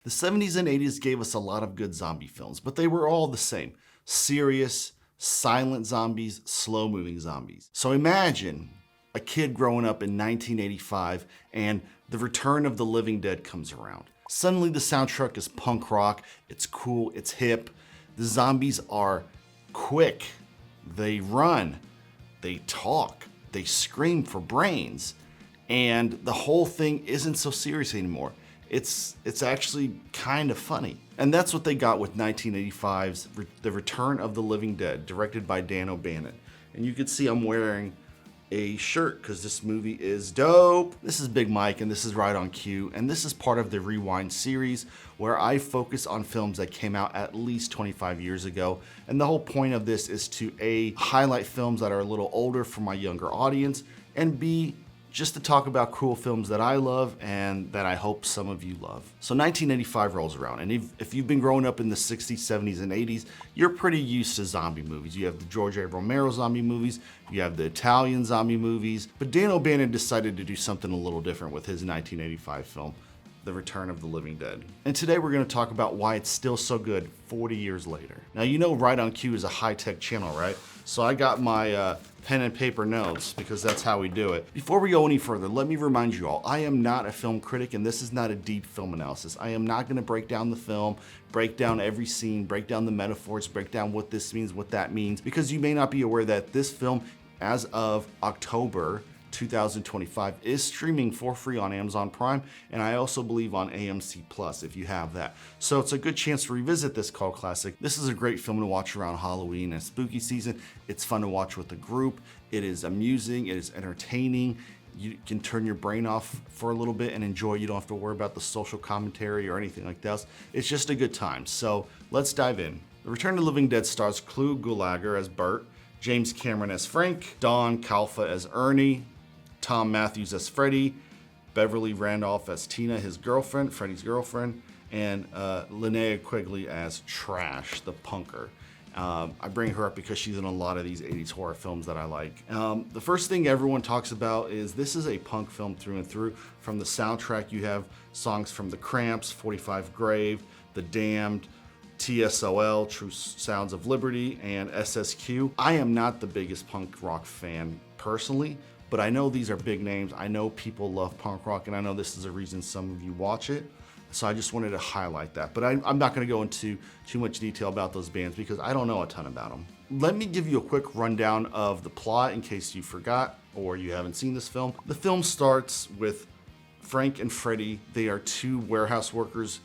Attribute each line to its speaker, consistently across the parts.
Speaker 1: The 70s and 80s gave us a lot of good zombie films, but they were all the same. Serious, silent zombies, slow-moving zombies. So imagine a kid growing up in 1985 and The Return of the Living Dead comes around. Suddenly the soundtrack is punk rock, it's cool, it's hip. The zombies are quick, they run, they talk, they scream for brains, and the whole thing isn't so serious anymore. It's actually kind of funny. And that's what they got with 1985's The Return of the Living Dead, directed by Dan O'Bannon. And you can see I'm wearing a shirt because this movie is dope. This is Big Mike and this is Right on Cue, and this is part of the Rewind series where I focus on films that came out at least 25 years ago. And the whole point of this is to A, highlight films that are a little older for my younger audience, and B, just to talk about cool films that I love and that I hope some of you love. So 1985 rolls around, and if you've been growing up in the 60s, 70s, and 80s, you're pretty used to zombie movies. You have the George A. Romero zombie movies, you have the Italian zombie movies, but Dan O'Bannon decided to do something a little different with his 1985 film, The Return of the Living Dead. And today we're going to talk about why it's still so good 40 years later. Now, you know Right on Cue is a high-tech channel, right? So I got my pen and paper notes because that's how we do it. Before we go any further, let me remind you all, I am not a film critic and this is not a deep film analysis. I am not going to break down the film, break down every scene, break down the metaphors, break down what this means, what that means, because you may not be aware that this film, as of October 2025, is streaming for free on Amazon Prime, and I also believe on AMC Plus if you have that. So it's a good chance to revisit this cult classic. This is a great film to watch around Halloween and spooky season. It's fun to watch with a group. It is amusing, it is entertaining. You can turn your brain off for a little bit and enjoy. You don't have to worry about the social commentary or anything like that. It's just a good time. So let's dive in. The Return of the Living Dead stars Clu Gulager as Bert, James Cameron as Frank, Don Calfa as Ernie, Tom Matthews as Freddy, Beverly Randolph as Tina, his girlfriend, Freddy's girlfriend, and Linnea Quigley as Trash, the punker. I bring her up because she's in a lot of these 80s horror films that I like. The first thing everyone talks about is this is a punk film through and through. From the soundtrack, you have songs from The Cramps, 45 Grave, The Damned, TSOL, True Sounds of Liberty, and SSQ. I am not the biggest punk rock fan personally, but I know these are big names. I know people love punk rock, and I know this is a reason some of you watch it. So I just wanted to highlight that. But I'm not gonna go into too much detail about those bands because I don't know a ton about them. Let me give you a quick rundown of the plot in case you forgot or you haven't seen this film. The film starts with Frank and Freddy. They are two warehouse workers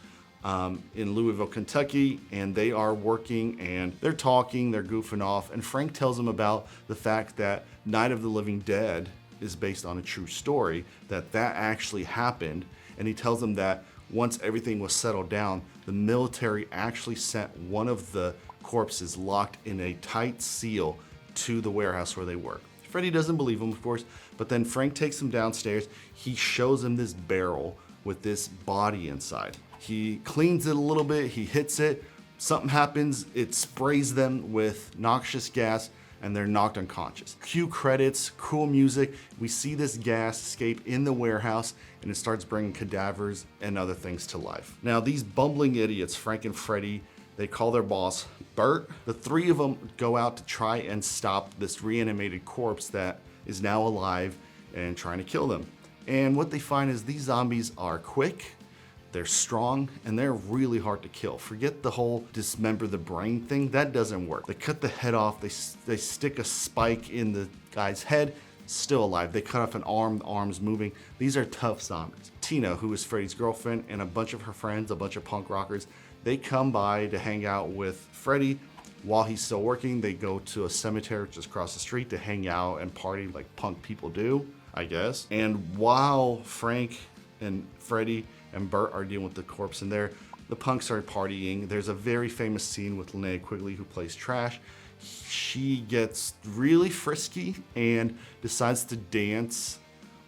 Speaker 1: in Louisville, Kentucky, and they are working and they're talking, they're goofing off, and Frank tells them about the fact that Night of the Living Dead is based on a true story, that actually happened, and he tells them that once everything was settled down, the military actually sent one of the corpses locked in a tight seal to the warehouse where they work. Freddy doesn't believe him, of course, but then Frank takes him downstairs. He shows him this barrel with this body inside. He cleans it a little bit, he hits it, something happens, it sprays them with noxious gas, and they're knocked unconscious. Cue credits, cool music. We see this gas escape in the warehouse, and it starts bringing cadavers and other things to life. Now, these bumbling idiots, Frank and Freddy, they call their boss Bert. The three of them go out to try and stop this reanimated corpse that is now alive and trying to kill them. And what they find is these zombies are quick, they're strong, and they're really hard to kill. Forget the whole dismember the brain thing, that doesn't work. They cut the head off, they stick a spike in the guy's head, still alive. They cut off an arm, the arm's moving. These are tough zombies. Tina, who is Freddy's girlfriend, and a bunch of her friends, a bunch of punk rockers, they come by to hang out with Freddy. While he's still working, they go to a cemetery just across the street to hang out and party like punk people do, I guess. And while Frank and Freddy and Bert are dealing with the corpse in there, the punks are partying. There's a very famous scene with Linnea Quigley, who plays Trash. She gets really frisky and decides to dance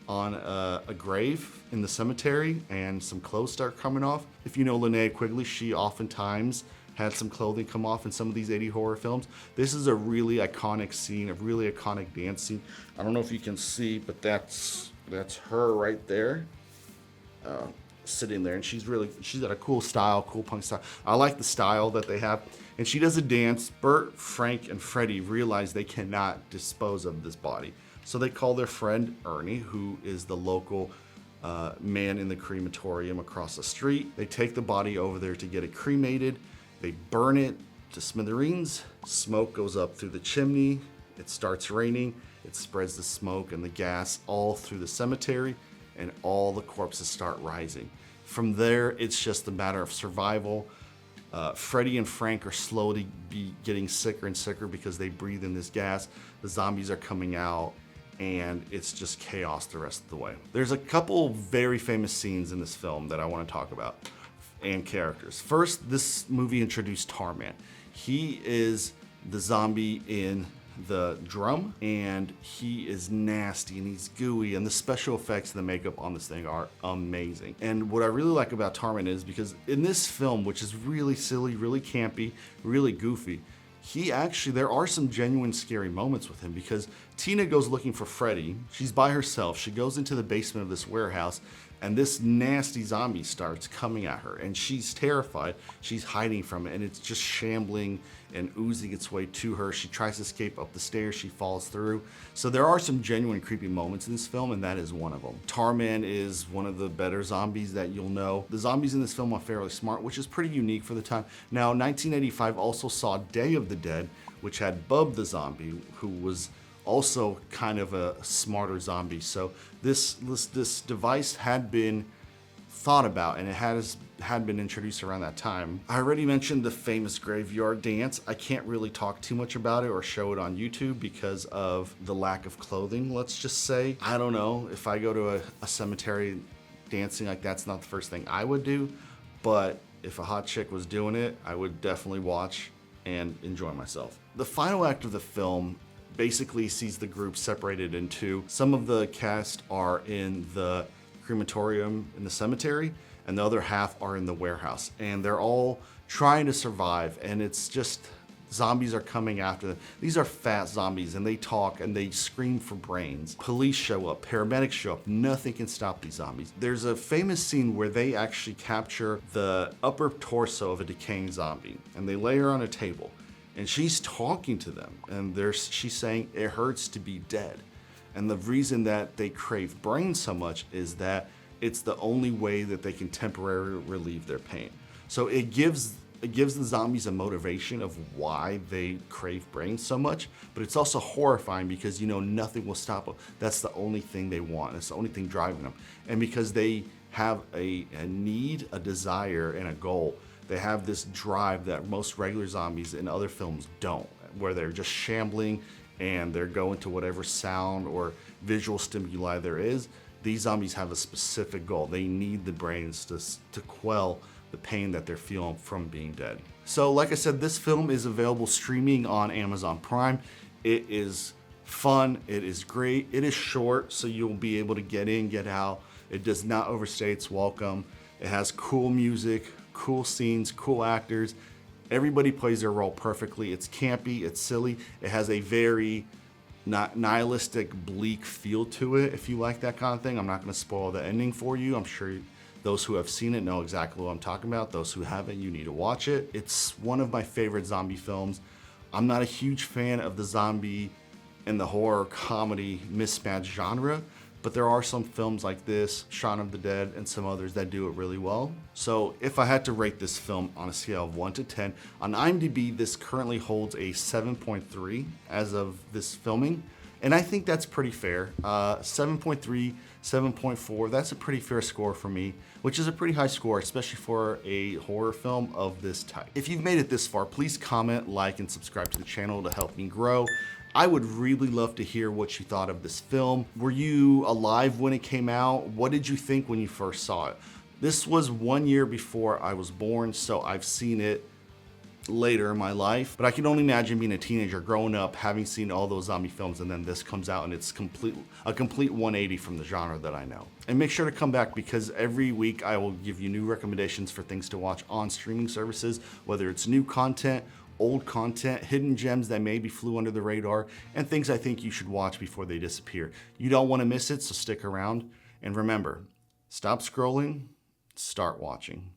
Speaker 1: on a grave in the cemetery, and some clothes start coming off. If you know Linnea Quigley, she oftentimes had some clothing come off in some of these 80 horror films. This is a really iconic scene, a really iconic dance scene. I don't know if you can see, but that's her right there. sitting there, and she's got a cool style, cool punk style. I like the style that they have. And she does a dance. Bert, Frank, and Freddie realize they cannot dispose of this body. So they call their friend Ernie, who is the local man in the crematorium across the street. They take the body over there to get it cremated. They burn it to smithereens. Smoke goes up through the chimney. It starts raining. It spreads the smoke and the gas all through the cemetery, and all the corpses start rising. From there, it's just a matter of survival. Freddie and Frank are slowly getting sicker and sicker because they breathe in this gas. The zombies are coming out, and it's just chaos the rest of the way. There's a couple very famous scenes in this film that I want to talk about, and characters. First, this movie introduced Tarman. He is the zombie in the drum, and he is nasty and he's gooey, and the special effects and the makeup on this thing are amazing. And what I really like about Tarman is because in this film, which is really silly, really campy, really goofy, there are some genuine scary moments with him, because Tina goes looking for Freddie. She's by herself. She goes into the basement of this warehouse, and this nasty zombie starts coming at her, and she's terrified. She's hiding from it, and it's just shambling and oozing its way to her. She tries to escape up the stairs. She falls through. So there are some genuine creepy moments in this film, and that is one of them. Tarman is one of the better zombies that you'll know. The zombies in this film are fairly smart, which is pretty unique for the time. Now, 1985 also saw Day of the Dead, which had Bub the zombie, who was also kind of a smarter zombie. So this device had been thought about, and it had been introduced around that time. I already mentioned the famous graveyard dance. I can't really talk too much about it or show it on YouTube because of the lack of clothing, let's just say. I don't know, if I go to a cemetery dancing, like, that's not the first thing I would do, but if a hot chick was doing it, I would definitely watch and enjoy myself. The final act of the film basically sees the group separated in two. Some of the cast are in the crematorium in the cemetery, and the other half are in the warehouse, and they're all trying to survive, and it's just zombies are coming after them. These are fat zombies, and they talk and they scream for brains. Police show up, paramedics show up, nothing can stop these zombies. There's a famous scene where they actually capture the upper torso of a decaying zombie, and they lay her on a table, and she's talking to them, and she's saying it hurts to be dead. And the reason that they crave brains so much is that it's the only way that they can temporarily relieve their pain. So it gives the zombies a motivation of why they crave brains so much, but it's also horrifying because, nothing will stop them. That's the only thing they want. It's the only thing driving them. And because they have a need, a desire, and a goal, they have this drive that most regular zombies in other films don't, where they're just shambling and they're going to whatever sound or visual stimuli there is. These zombies have a specific goal. They need the brains to quell the pain that they're feeling from being dead. So like I said, this film is available streaming on Amazon Prime. It is fun, it is great, it is short, so you'll be able to get in, get out. It does not overstay its welcome. It has cool music, cool scenes, cool actors. Everybody plays their role perfectly. It's campy, it's silly. It has a very nihilistic, bleak feel to it, if you like that kind of thing. I'm not gonna spoil the ending for you. I'm sure those who have seen it know exactly what I'm talking about. Those who haven't, you need to watch it. It's one of my favorite zombie films. I'm not a huge fan of the zombie and the horror comedy mismatched genre, but there are some films like this, Shaun of the Dead, and some others that do it really well. So if I had to rate this film on a scale of 1 to 10, on IMDb, this currently holds a 7.3 as of this filming. And I think that's pretty fair. 7.3, 7.4, that's a pretty fair score for me, which is a pretty high score, especially for a horror film of this type. If you've made it this far, please comment, like, and subscribe to the channel to help me grow. I would really love to hear what you thought of this film. Were you alive when it came out? What did you think when you first saw it? This was 1 year before I was born, so I've seen it later in my life, but I can only imagine being a teenager growing up, having seen all those zombie films, and then this comes out and it's a complete 180 from the genre that I know. And make sure to come back, because every week I will give you new recommendations for things to watch on streaming services, whether it's new content, old content, hidden gems that maybe flew under the radar, and things I think you should watch before they disappear. You don't want to miss it, so stick around. And remember, stop scrolling, start watching.